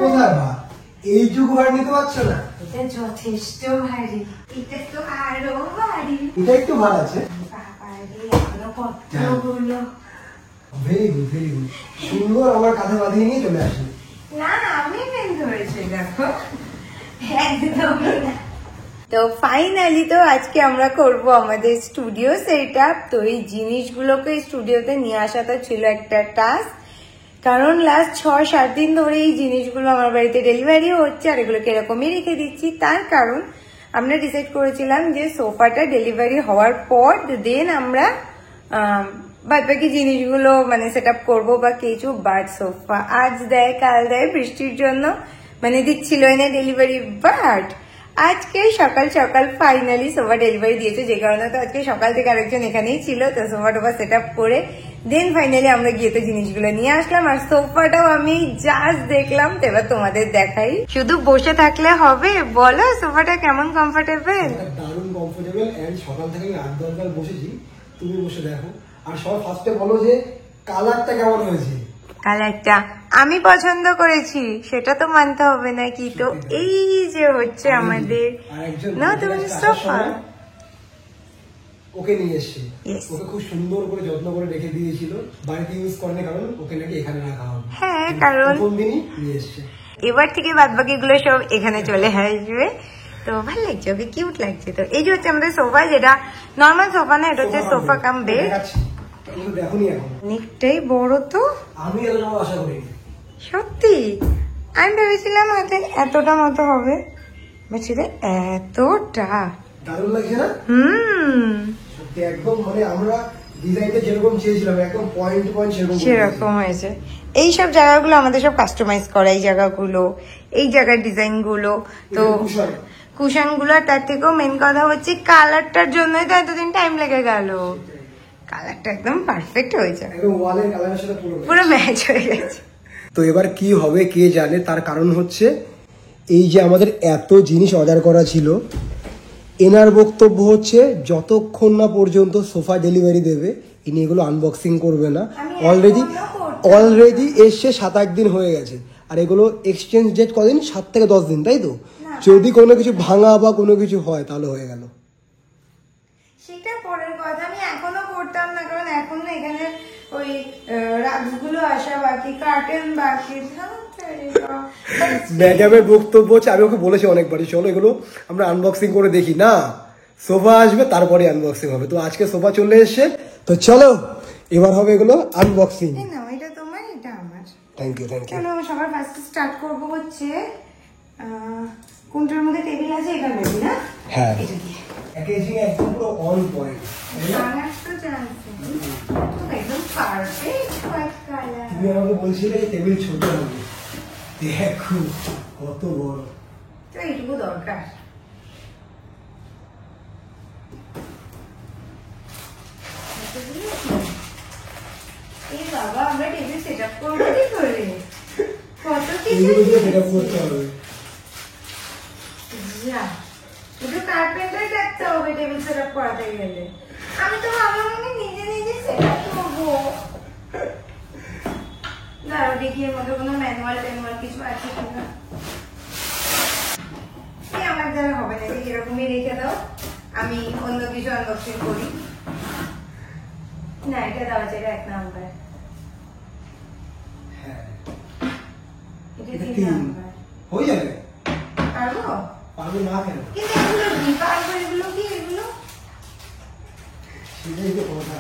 কোথায় ভাত? এইটুকু ভাত নিতে পারছো না? এটা যথেষ্ট ভারী, এটা তো আরো ভারী। এটা একটু ভাত আছে। Very good, very good. সুন্দর আমার কাঁধে বাঁধিয়ে নিয়ে চলে আসি। না আমি পেন ধরেছি দেখো, একদমই না। তো ফাইনালি তো আজকে আমরা করব আমাদের স্টুডিও সেটআপ। তো এই জিনিসগুলোকে স্টুডিওতে নিয়ে আসাটা ছিল একটা টাস্ক, কারণ লাস্ট 6-7 দিন ধরে এই জিনিসগুলো আমার বাড়িতে ডেলিভারি হচ্ছে আর এগুলোকে এরকমই রেখে দিচ্ছি। তার কারণ আমরা ডিসাইড করেছিলাম যে সোফাটা ডেলিভারি হওয়ার পর দেন আমরা বাদ বাকি জিনিসগুলো মানে সেট আপ করবো বা কিছু। বাট সোফা আজ দেয় কাল দেয় বৃষ্টির জন্য মানে দিচ্ছিল এনে ডেলিভারি। বাট আজকে সকাল সকাল ফাইনালি সোফা ডেলিভারি দিয়েছে, যে কারণে তো আজকে সকাল থেকে আরেকজন এখানেই ছিল। তো সোফা টোফা সেট আপ করে দেন ফাইনালি আমরা গিয়ে তো জিনিসগুলো নিয়ে আসলাম। আর সোফাটাও আমি জাস্ট দেখলাম, তো এবার তোমাদের দেখাই। শুধু বসে থাকলে হবে বলো, সোফাটা কেমন কমফোর্টেবল? দারুণ কমফোর্টেবল। এন্ড সকাল থেকে 8-10 বার বসেছি, তুমি বসে দেখো। আর সব ফার্স্টে বলো যে কালারটা কেমন হয়েছে? কালারটা আমি পছন্দ করেছি, সেটা তো মানতে হবে নাকি। তো এই যে হচ্ছে আমাদের নতুন সোফা, ওকে নিয়ে এসছে। ওকে খুব সুন্দর করে যত্ন করে রেখে দিয়েছিল, বাড়িতে ইউজ করেনি, কারণ ওকে নাকি এখানে রাখা হবে। হ্যাঁ, কারণ কোন দিনই নিয়ে এসছে। এবার থেকে বাদ বাকি গুলো সব এখানে চলে আসবে। তো ভালো লাগছে, ওকে কিউট লাগছে। তো এই যে হচ্ছে আমাদের সোফা, যেটা নর্মাল সোফা না, এটা হচ্ছে সোফা কাম বেড। অনেকটাই বড়। তো আমি আশা করিনি, সত্যি আমি ভেবেছিলাম হাতে এতটা মতো হবে, সেটা এতটা দারুণ লাগছে না? সত্যি একদম মানে আমরা ডিজাইনটা যেরকম চেয়েছিলাম একদম পয়েন্ট পয়েন্ট সেরকম হয়েছে। এই সব জায়গাগুলো আমাদের সব কাস্টমাইজ করা, এই জায়গাগুলো, এই জায়গার ডিজাইন গুলো, তো কুশন গুলো। তার থেকেও মেন কথা হচ্ছে কালারটার জন্যই তো এতদিন টাইম লেগে গেল। কালারটা একদম পারফেক্ট হয়েছে, ওয়ালের কালারের সাথে পুরো ম্যাচ হয়ে গেছে। তো এবার কি হবে কে জানে। তার কারণ হচ্ছে এই যে আমাদের এত জিনিস অর্ডার করা ছিল, এনার বক্তব্য হচ্ছে যতক্ষণ না পর্যন্ত সোফা ডেলিভারি দেবে ইনি এগুলো আনবক্সিং করবে না। অলরেডি এসছে 7-8 দিন হয়ে গেছে। আর এগুলো এক্সচেঞ্জ ডেট কদিন? 7 থেকে 10 দিন, তাই তো? যদি কোনো কিছু ভাঙা বা কোনো কিছু হয় তাহলে হয়ে গেল। সেটা পরের কথা, আমি এখনো করতাম না, কারণ এখন না এখানে ওই রাগগুলো আসা বাকি, কার্টেন বাকি। ম্যাডামের বক্তব্য হচ্ছে, আমি ওকে বলেছি অনেকবারই চলো এগুলো আমরা আনবক্সিং করে দেখি। না, সোফা আসবে তারপরে আনবক্সিং হবে। তো আজকে সোফা চলে এসছে, তো চলো এবার হবে এগুলো আনবক্সিং। এটা তোমার, এটা আমার। Thank you, thank you. চলো সবার ফার্স্ট স্টার্ট করবো হচ্ছে কোনটার মধ্যে টেবিল আছে, এটা নেবি না? হ্যাঁ, প্যাকেজিং একদম পুরো অন পয়েন্ট। একদম পারফেক্ট হোয়াইট কালার। তুমি আমাকে বলছিলে যে টেবিল ছোট হবে, দেখো কত বড়। তো এইটুকু দরকার। এই বাবা, আমরা টেবিল সেট আপ করবো কি করে? কত কিছু সেট আপ করতে হবে। শুধু কার্পেন্টার ডাকতে হবে টেবিল সেট আপ করাতে গেলে। আমি তো ভাবলাম আমি নিজে নিজে সেট আপ করবো। দাঁড়াও দেখি এর মধ্যে কোনো ম্যানুয়াল কিছু আছে কিনা। আমার দ্বারা হবে না, এরকমই রেখে দাও, আমি অন্য কিছু আনবক্সিং করি। না, এটা দেওয়া আছে, এটা 1 নাম্বার, এটা 3 নাম্বার। হয়ে যাবে? পারবো? পারবো না কেন? কিন্তু এগুলো কি পারবো? এগুলো কি? এগুলো সেটাই তো কথা।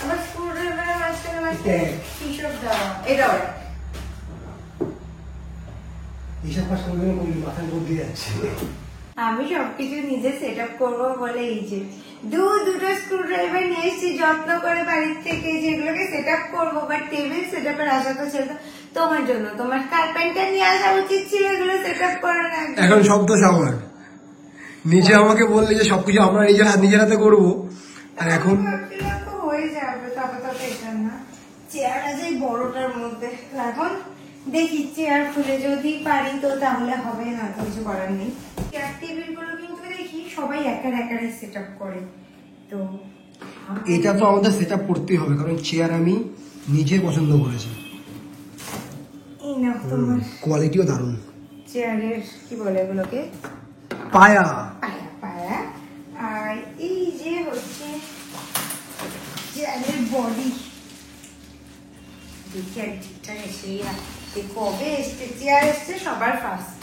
আবার স্ক্রুড্রাইভারের মাঝখানে কি সব দেওয়া? এটাও এইসব কাজ করলে মাথার মধ্যে যাচ্ছে। আমি সবকিছু নিজে সেট আপ করবো বলে এই যে দুটো স্ক্রুড্রাইভার নিয়ে এসেছি যত্ন করে বাড়ির থেকে, যেগুলোকে সেট আপ করবো। বাট টেবিল সেট আপের আশা তো ছিল তোমার জন্য, তোমার কার্পেন্টার নিয়ে আসা উচিত ছিল এগুলো সেট আপ করার আগে। এখন সব দোষ আমার। নিজে আমাকে বললে যে সবকিছু আমরা নিজের হাতে করবো, আর এখন হয়ে যাবে। তবে এটা না, চেয়ার আছে এই বড়টার মধ্যে। এখন দেখি চেয়ার খুলে যদি পারি তো তাহলে হবে, না তো কিছু করার নেই। চেয়ার টেবিল গুলো কিন্তু দেখি সবাই একারে সেট আপ করে, তো এটা তো আমাদের সেট আপ করতেই হবে, কারণ চেয়ার আমি নিজে পছন্দ করেছি। এই না তোমার কোয়ালিটিও দারুণ। চেয়ারের কি বলে এগুলোকে, পায়া। পায়া পায়া। আর এই যে হচ্ছে চেয়ারের বডি, দেখি আর ঠিকঠাক এসেই না, কবে এসছে চেয়ার এসছে সবার ফার্স্ট।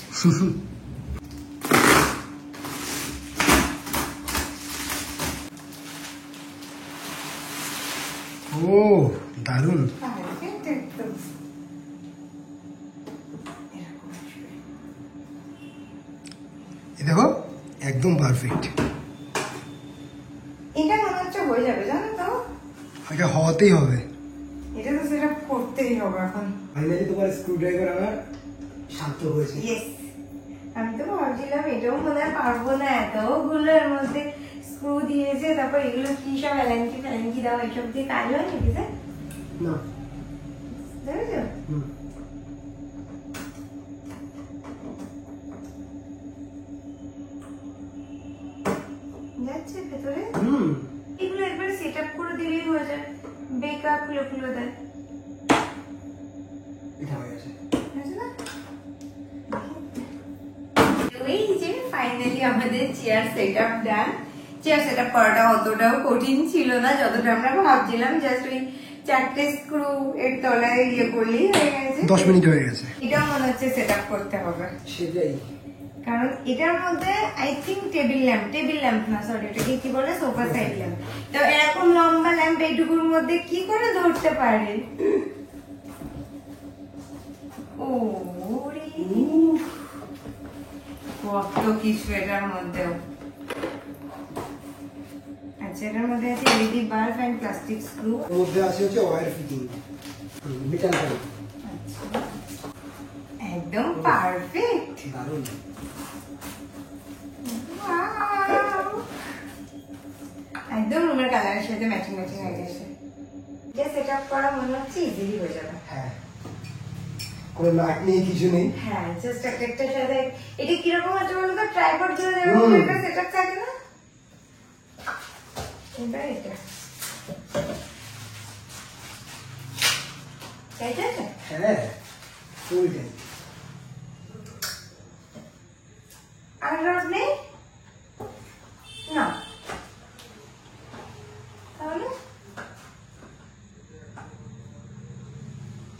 ও দারুণ। দেখো একদম পারফেক্ট। এটা মনে হচ্ছে হয়ে যাবে, জানো তো? এটা হওয়াতেই হবে, এটা তো সেটা করতেই হবে এখন। ফাইনালি তোমার স্ক্রুড্রাইভার আমার সার্থক হয়েছে। ইয়েস, আমি তো ভাবছিলাম এটাও মনে হয় পারবো না, এতগুলো এর মধ্যে স্ক্রু দিয়েছে, তারপর এগুলো কি সব এলাঙ্কি ফেলাঙ্কি দাও, এইসব দিয়ে কাজ হয় নাকি? না দেখেছো? যাচ্ছে ভেতরে। এগুলো একবারে সেট আপ করে দিলেই হয়ে যায়, বেকার খুলে খুলে দেয়। এটা হয়ে গেছে। এই যে ফাইনালি আমাদের চেয়ার সেট আপ ডান। চেয়ার সেট আপ করাটা অতটাও কঠিন ছিল না যতটা আমরা ভাবছিলাম, জাস্ট ওই 4টে স্ক্রু এর তলায় ইয়ে করলেই হয়ে গেছে। 10 মিনিট হয়ে গেছে। এটাও মনে হচ্ছে সেট আপ করতে হবে, সেটাই। কারণ এটার মধ্যে আই থিঙ্ক টেবিল ল্যাম্প না, সরি এটাকে কি বলে, সোফা সাইড ল্যাম্প। তো এরকম লম্বা ল্যাম্প এইটুকুর মধ্যে কি করে ধরতে পারে? ও রে, কত কিছু এটার মধ্যেও। আচ্ছা, এটার মধ্যে আছে LED bulb and plastic screw. এর মধ্যে আছে হচ্ছে ওয়্যার ফিটিং, মেটাল পাইপ। একদম পারফেক্ট, দারুণ। একদম রুমের কালারের সাথে ম্যাচিং হয়ে গেছে। এটা সেটআপ করা মনে হচ্ছে ইজিলি হয়ে যাবে। হ্যাঁ, কোনো নাট নেই, কিছু নেই। হ্যাঁ, জাস্ট একটার সাথে। এটা কিরকম আছে বলো তো, ট্রাইপড দিয়ে এরকম একটা সেটআপ থাকে না, এটা তাই তো? হ্যাঁ, ওইটাই। আর রড নেই না, তাহলে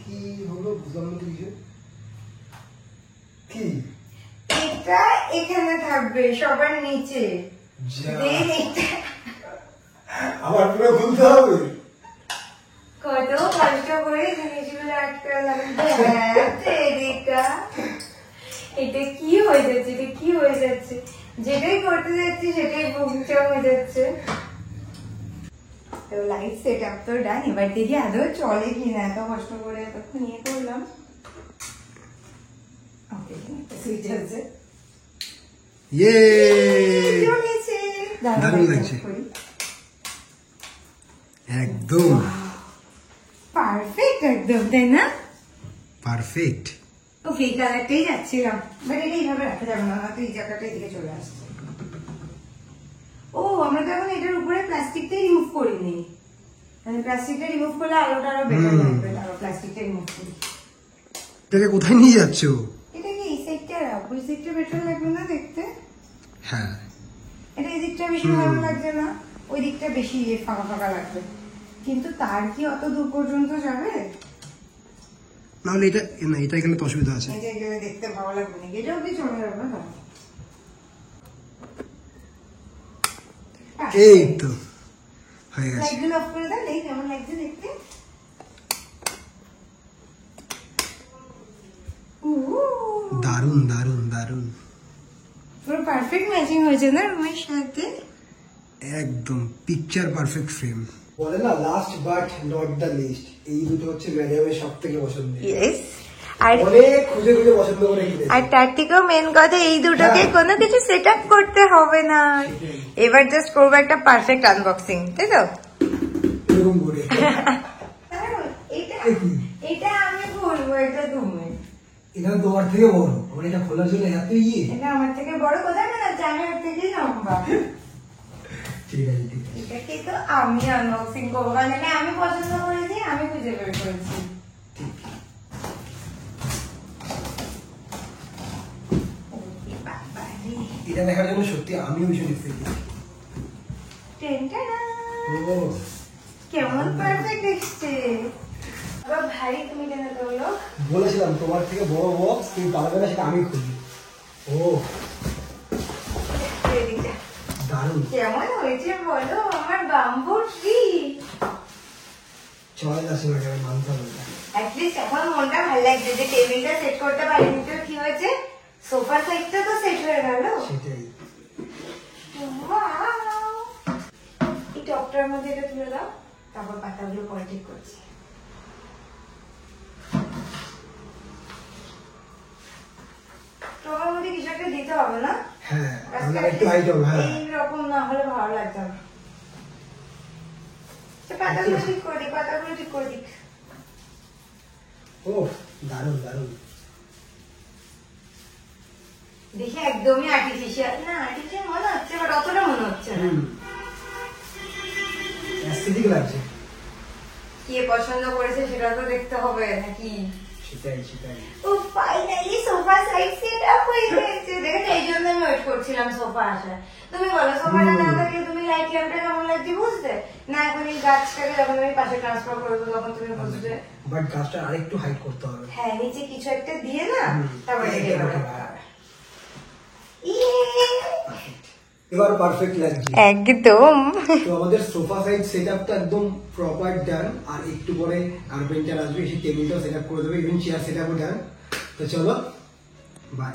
কি হলো বুঝলাম না কিছু। কি এটা এখানে থাকবে সবার নিচে, দেন এটা আবার পুরো খুলতে হবে। কত কষ্ট করে জিনিসগুলো আটকে লাগবে। এটা কি হয়ে যাচ্ছে, এটা কি হয়ে যাচ্ছে, যেটাই করতে যাচ্ছি সেটাই ভূমিকা হয়ে যাচ্ছে। তো লাইট সেট আপ তো ডান, এবার দেখি আদৌ চলে কিনা, এত কষ্ট করে এতক্ষণ নিয়ে করলাম। ওকে, সুইচ আছে, ইয়ে, চলেছে, দারুণ লাগছে। একদম পারফেক্ট, একদম, তাই না? পারফেক্ট। ওকে, এই কালারটাই যাচ্ছিলাম, বাট এটা এইভাবে রাখা যাবে না, তো এই জায়গাটা এদিকে চলে আসছে। ও, আমরা তো এখন এটার উপরে প্লাস্টিকটা রিমুভ করিনি, প্লাস্টিকটা রিমুভ করলে আলোটা আরো বেটার লাগবে, আরো প্লাস্টিকটা রিমুভ করি। এটাকে কোথায় নিয়ে যাচ্ছ? এটাকে এই সাইডটা রাখো, এই সাইডটা বেটার লাগবে না দেখতে? হ্যাঁ, এটা এই দিকটা বেশি ভালো লাগছে না, ওই দিকটা বেশি ফাঁকা ফাঁকা লাগবে, কিন্তু তার কি অত দূর পর্যন্ত যাবে? নাহলে এটা না, এটা এখানে তো অসুবিধা আছে। এটা এখানে দেখতে ভালো লাগবে না, এটা অব্দি চলে যাবে না। এই তো হয়ে গেছে। লাইটগুলো অফ করে দাও, দেখি কেমন লাগছে দেখতে। দারুণ দারুণ দারুণ, পুরো পারফেক্ট ম্যাচিং হয়েছে না রুমের সাথে, একদম পিকচার পারফেক্ট ফ্রেম। বলে না, last but not the least, এই দুটো হচ্ছে ম্যাডামের সবথেকে পছন্দের। ইয়েস, আর অনেক খুঁজে খুঁজে পছন্দ করে কিনেছে। আর তার থেকেও মেন কথা, এই দুটোকে কোনো কিছু সেট আপ করতে হবে না, এবার জাস্ট করবো একটা পারফেক্ট আনবক্সিং, তাই তো? এরকম করে এটা আমি বলবো, এটা তুমি, এটা তোমার থেকে বড়, আমার এটা খোলার জন্য এত ইয়ে। এটা আমার থেকে বড় কোথায় না, আমি ওর থেকেই লম্বা। ঠিক আছে, ঠিক আছে। এটাকে তো আমি আনবক্সিং করবো, কারণ এটা আমি পছন্দ করেছি, আমি খুঁজে বের করেছি। এটা দেখার জন্য সত্যি আমিও ভীষণ এক্সাইটেড। টেনটানা। ও কেমন পারফেক্ট এসছে। বাবা ভাই তুমি কেন তোলো? বলেছিলাম তোমার থেকে বড় বক্স তুমি পারবে না, সেটা আমি খুলি। ও এদিকটা। দারুণ। কেমন হয়েছে বলো আমার বাম্বু ট্রি? চলে যাচ্ছে না, কেন মানতে হবে না। অ্যাটলিস্ট এখন মনটা ভালো লাগছে যে টেবিলটা সেট করতে পারিনি, তো কি হয়েছে সোফা সাইডটা তো সেট হয়ে গেল। সেটাই। Wow! এই টপটার মধ্যে এটা তুলে দাও, তারপর পাতাগুলো পরে ঠিক করছি। টপের মধ্যে কিছু একটা দিতে হবে না? হ্যাঁ তাহলে একটু হাইট হবে। হ্যাঁ এইরকম না হলে ভালো লাগছে না। পাতাগুলো ঠিক করে দিক, পাতাগুলো ঠিক করে দিক। ও দারুণ দারুণ। দেখে একদমই আর্টিফিশিয়াল না, আর্টিফিশিয়াল মনে হচ্ছে বাট অতটা মনে হচ্ছে না। অ্যাস্থেটিক লাগছে। কে পছন্দ করেছে সেটা তো দেখতে হবে নাকি? সেটাই সেটাই। ও finally sofa side set up হয়ে গেছে। দেখো এই জন্য আমি ওয়েট করছিলাম সোফা আসার। তুমি বলো সোফাটা না থাকলে তুমি লাইট ল্যাম্পটা কেমন লাগছে বুঝতে না? এখন এই গাছটাকে যখন আমি পাশে ট্রান্সফার করবো তখন তুমি বুঝবে। বাট গাছটা আরেকটু হাইট করতে হবে। হ্যাঁ নিচে কিছু একটা দিয়ে না তারপরে এটা এটা ভালো। করা। এবার পারফেক্ট লাগছে একদম। তো আমাদের সোফা সাইড সেটআপটা একদম প্রপার ডান। আর একটু পরে কার্পেন্টার আসবে, এসে টেবিলটাও সেটআপ করে দেবে, ইভেন চেয়ার সেটআপও ডান। তো চলো বাই।